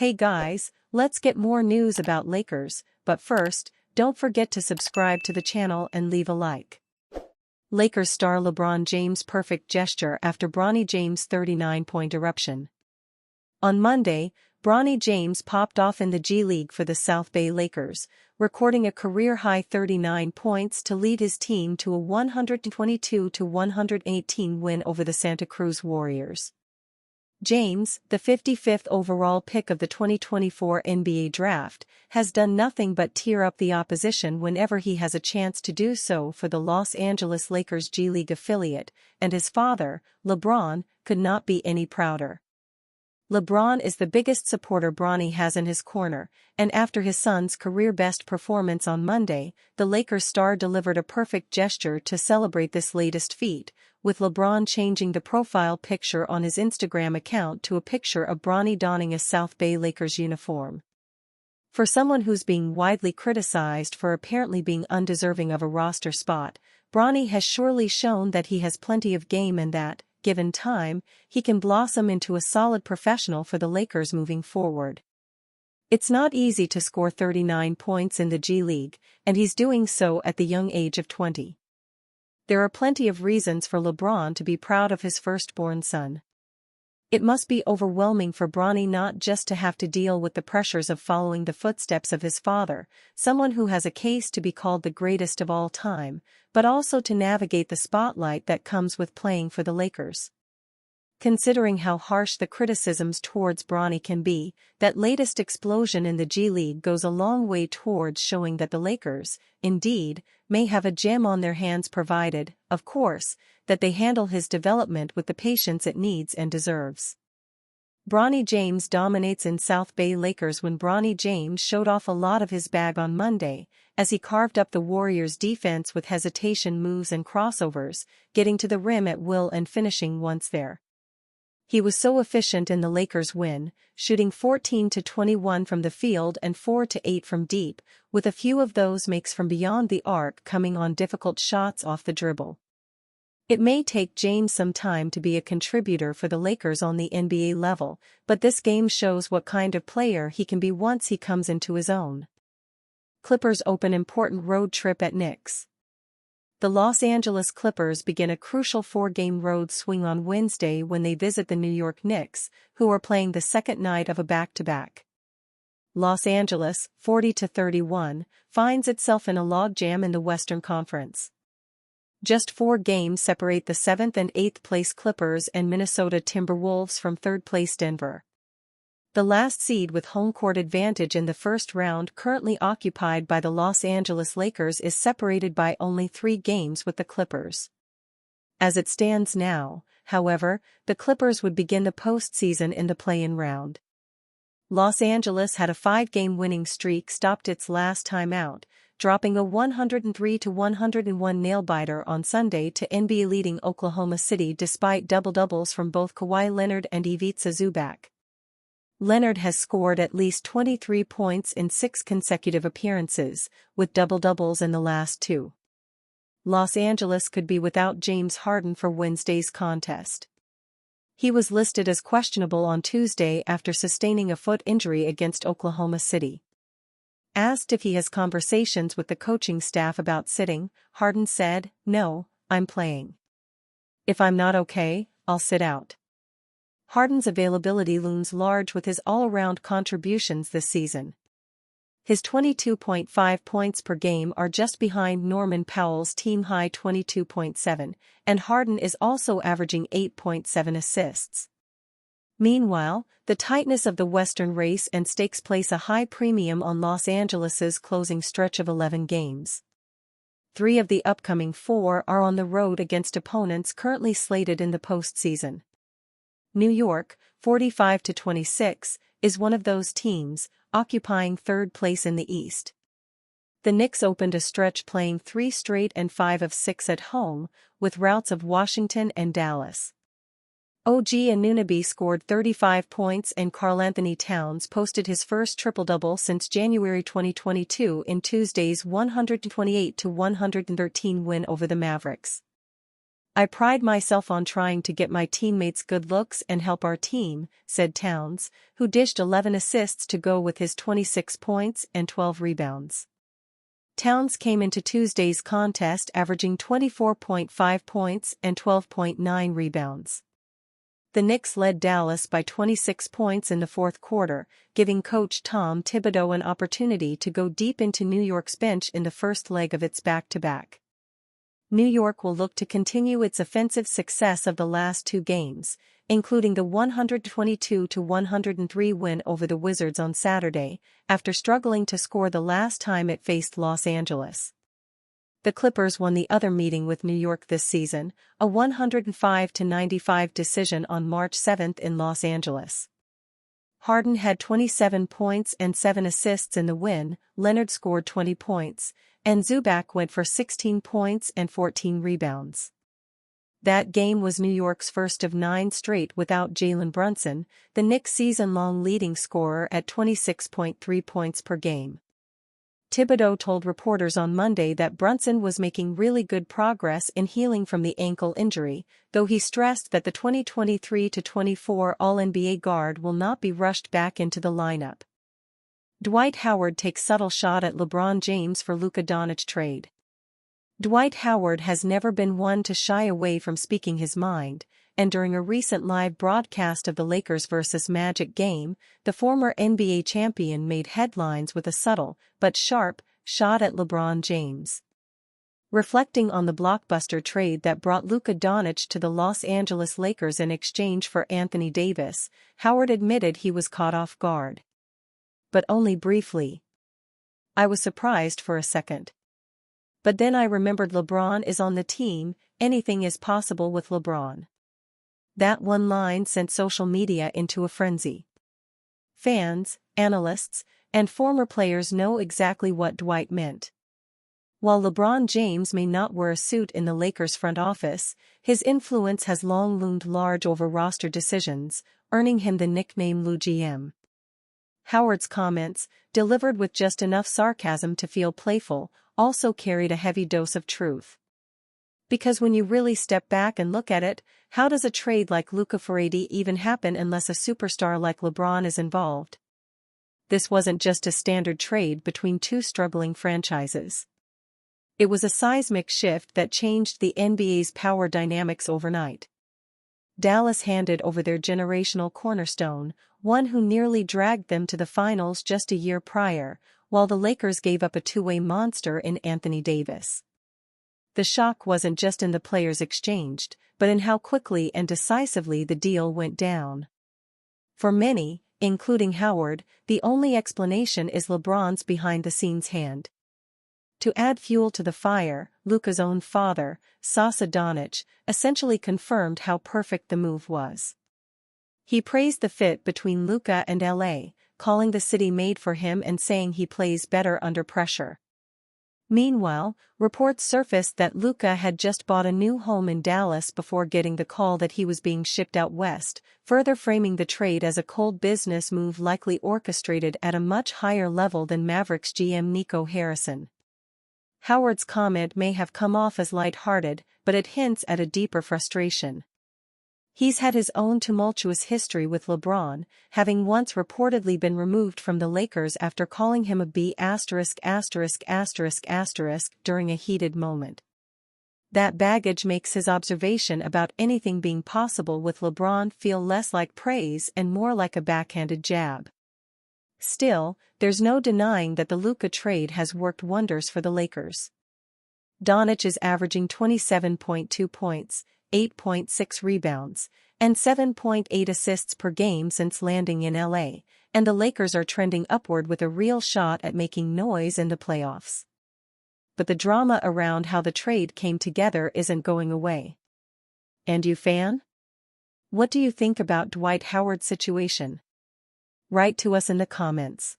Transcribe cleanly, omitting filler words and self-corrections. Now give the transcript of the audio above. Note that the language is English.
Hey guys, let's get more news about Lakers, but first, don't forget to subscribe to the channel and leave a like. Lakers star LeBron James' perfect gesture after Bronny James' 39-point eruption. On Monday, Bronny James popped off in the G-League for the South Bay Lakers, recording a career-high 39 points to lead his team to a 122-118 win over the Santa Cruz Warriors. James, the 55th overall pick of the 2024 NBA Draft, has done nothing but tear up the opposition whenever he has a chance to do so for the Los Angeles Lakers G-League affiliate, and his father, LeBron, could not be any prouder. LeBron is the biggest supporter Bronny has in his corner, and after his son's career-best performance on Monday, the Lakers star delivered a perfect gesture to celebrate this latest feat, with LeBron changing the profile picture on his Instagram account to a picture of Bronny donning a South Bay Lakers uniform. For someone who's being widely criticized for apparently being undeserving of a roster spot, Bronny has surely shown that he has plenty of game and that, given time, he can blossom into a solid professional for the Lakers moving forward. It's not easy to score 39 points in the G-League, and he's doing so at the young age of 20. There are plenty of reasons for LeBron to be proud of his firstborn son. It must be overwhelming for Bronny not just to have to deal with the pressures of following the footsteps of his father, someone who has a case to be called the greatest of all time, but also to navigate the spotlight that comes with playing for the Lakers. Considering how harsh the criticisms towards Bronny can be, that latest explosion in the G-League goes a long way towards showing that the Lakers, indeed, may have a gem on their hands provided, of course, that they handle his development with the patience it needs and deserves. Bronny James dominates in South Bay Lakers. When Bronny James showed off a lot of his bag on Monday, as he carved up the Warriors' defense with hesitation moves and crossovers, getting to the rim at will and finishing once there. He was so efficient in the Lakers' win, shooting 14-21 from the field and 4-8 from deep, with a few of those makes from beyond the arc coming on difficult shots off the dribble. It may take James some time to be a contributor for the Lakers on the NBA level, but this game shows what kind of player he can be once he comes into his own. Clippers open important road trip at Knicks. The Los Angeles Clippers begin a crucial 4-game road swing on Wednesday when they visit the New York Knicks, who are playing the second night of a back-to-back. Los Angeles, 40-31, finds itself in a logjam in the Western Conference. Just 4 games separate the 7th and 8th place Clippers and Minnesota Timberwolves from 3rd place Denver. The last seed with home court advantage in the first round, currently occupied by the Los Angeles Lakers, is separated by only 3 games with the Clippers. As it stands now, however, the Clippers would begin the postseason in the play-in round. Los Angeles had a 5-game winning streak stopped its last time out, dropping a 103-101 nail-biter on Sunday to NBA-leading Oklahoma City despite double-doubles from both Kawhi Leonard and Ivica Zubac. Leonard has scored at least 23 points in 6 consecutive appearances, with double-doubles in the last 2. Los Angeles could be without James Harden for Wednesday's contest. He was listed as questionable on Tuesday after sustaining a foot injury against Oklahoma City. Asked if he has conversations with the coaching staff about sitting, Harden said, "No, I'm playing. If I'm not okay, I'll sit out." Harden's availability looms large with his all-around contributions this season. His 22.5 points per game are just behind Norman Powell's team-high 22.7, and Harden is also averaging 8.7 assists. Meanwhile, the tightness of the Western race and stakes place a high premium on Los Angeles's closing stretch of 11 games. 3 of the upcoming 4 are on the road against opponents currently slated in the postseason. New York, 45-26, is one of those teams, occupying 3rd place in the East. The Knicks opened a stretch playing 3 straight and 5 of 6 at home, with routs of Washington and Dallas. OG Anunoby scored 35 points and Karl-Anthony Towns posted his first triple-double since January 2022 in Tuesday's 128-113 win over the Mavericks. "I pride myself on trying to get my teammates good looks and help our team," said Towns, who dished 11 assists to go with his 26 points and 12 rebounds. Towns came into Tuesday's contest averaging 24.5 points and 12.9 rebounds. The Knicks led Dallas by 26 points in the fourth quarter, giving coach Tom Thibodeau an opportunity to go deep into New York's bench in the first leg of its back-to-back. New York will look to continue its offensive success of the last two games, including the 122-103 win over the Wizards on Saturday, after struggling to score the last time it faced Los Angeles. The Clippers won the other meeting with New York this season, a 105-95 decision on March 7 in Los Angeles. Harden had 27 points and 7 assists in the win, Leonard scored 20 points, and Zubac went for 16 points and 14 rebounds. That game was New York's first of 9 straight without Jalen Brunson, the Knicks' season-long leading scorer at 26.3 points per game. Thibodeau told reporters on Monday that Brunson was making really good progress in healing from the ankle injury, though he stressed that the 2023-24 All-NBA guard will not be rushed back into the lineup. Dwight Howard takes subtle shot at LeBron James for Luka Doncic trade. Dwight Howard has never been one to shy away from speaking his mind, and during a recent live broadcast of the Lakers vs. Magic game, the former NBA champion made headlines with a subtle, but sharp, shot at LeBron James. Reflecting on the blockbuster trade that brought Luka Doncic to the Los Angeles Lakers in exchange for Anthony Davis, Howard admitted he was caught off guard. But only briefly. "I was surprised for a second. But then I remembered LeBron is on the team, anything is possible with LeBron." That one line sent social media into a frenzy. Fans, analysts, and former players know exactly what Dwight meant. While LeBron James may not wear a suit in the Lakers' front office, his influence has long loomed large over roster decisions, earning him the nickname Lou GM. Howard's comments, delivered with just enough sarcasm to feel playful, also carried a heavy dose of truth. Because when you really step back and look at it, how does a trade like Luka for AD even happen unless a superstar like LeBron is involved? This wasn't just a standard trade between two struggling franchises. It was a seismic shift that changed the NBA's power dynamics overnight. Dallas handed over their generational cornerstone, one who nearly dragged them to the finals just a year prior, while the Lakers gave up a two-way monster in Anthony Davis. The shock wasn't just in the players exchanged, but in how quickly and decisively the deal went down. For many, including Howard, the only explanation is LeBron's behind-the-scenes hand. To add fuel to the fire, Luka's own father, Sasa Doncic, essentially confirmed how perfect the move was. He praised the fit between Luka and LA, calling the city made for him and saying he plays better under pressure. Meanwhile, reports surfaced that Luka had just bought a new home in Dallas before getting the call that he was being shipped out west, further framing the trade as a cold business move likely orchestrated at a much higher level than Mavericks GM Nico Harrison. Howard's comment may have come off as lighthearted, but it hints at a deeper frustration. He's had his own tumultuous history with LeBron, having once reportedly been removed from the Lakers after calling him a B**** during a heated moment. That baggage makes his observation about anything being possible with LeBron feel less like praise and more like a backhanded jab. Still, there's no denying that the Luka trade has worked wonders for the Lakers. Doncic is averaging 27.2 points, 8.6 rebounds, and 7.8 assists per game since landing in LA, and the Lakers are trending upward with a real shot at making noise in the playoffs. But the drama around how the trade came together isn't going away. And you, fan? What do you think about Dwight Howard's situation? Write to us in the comments.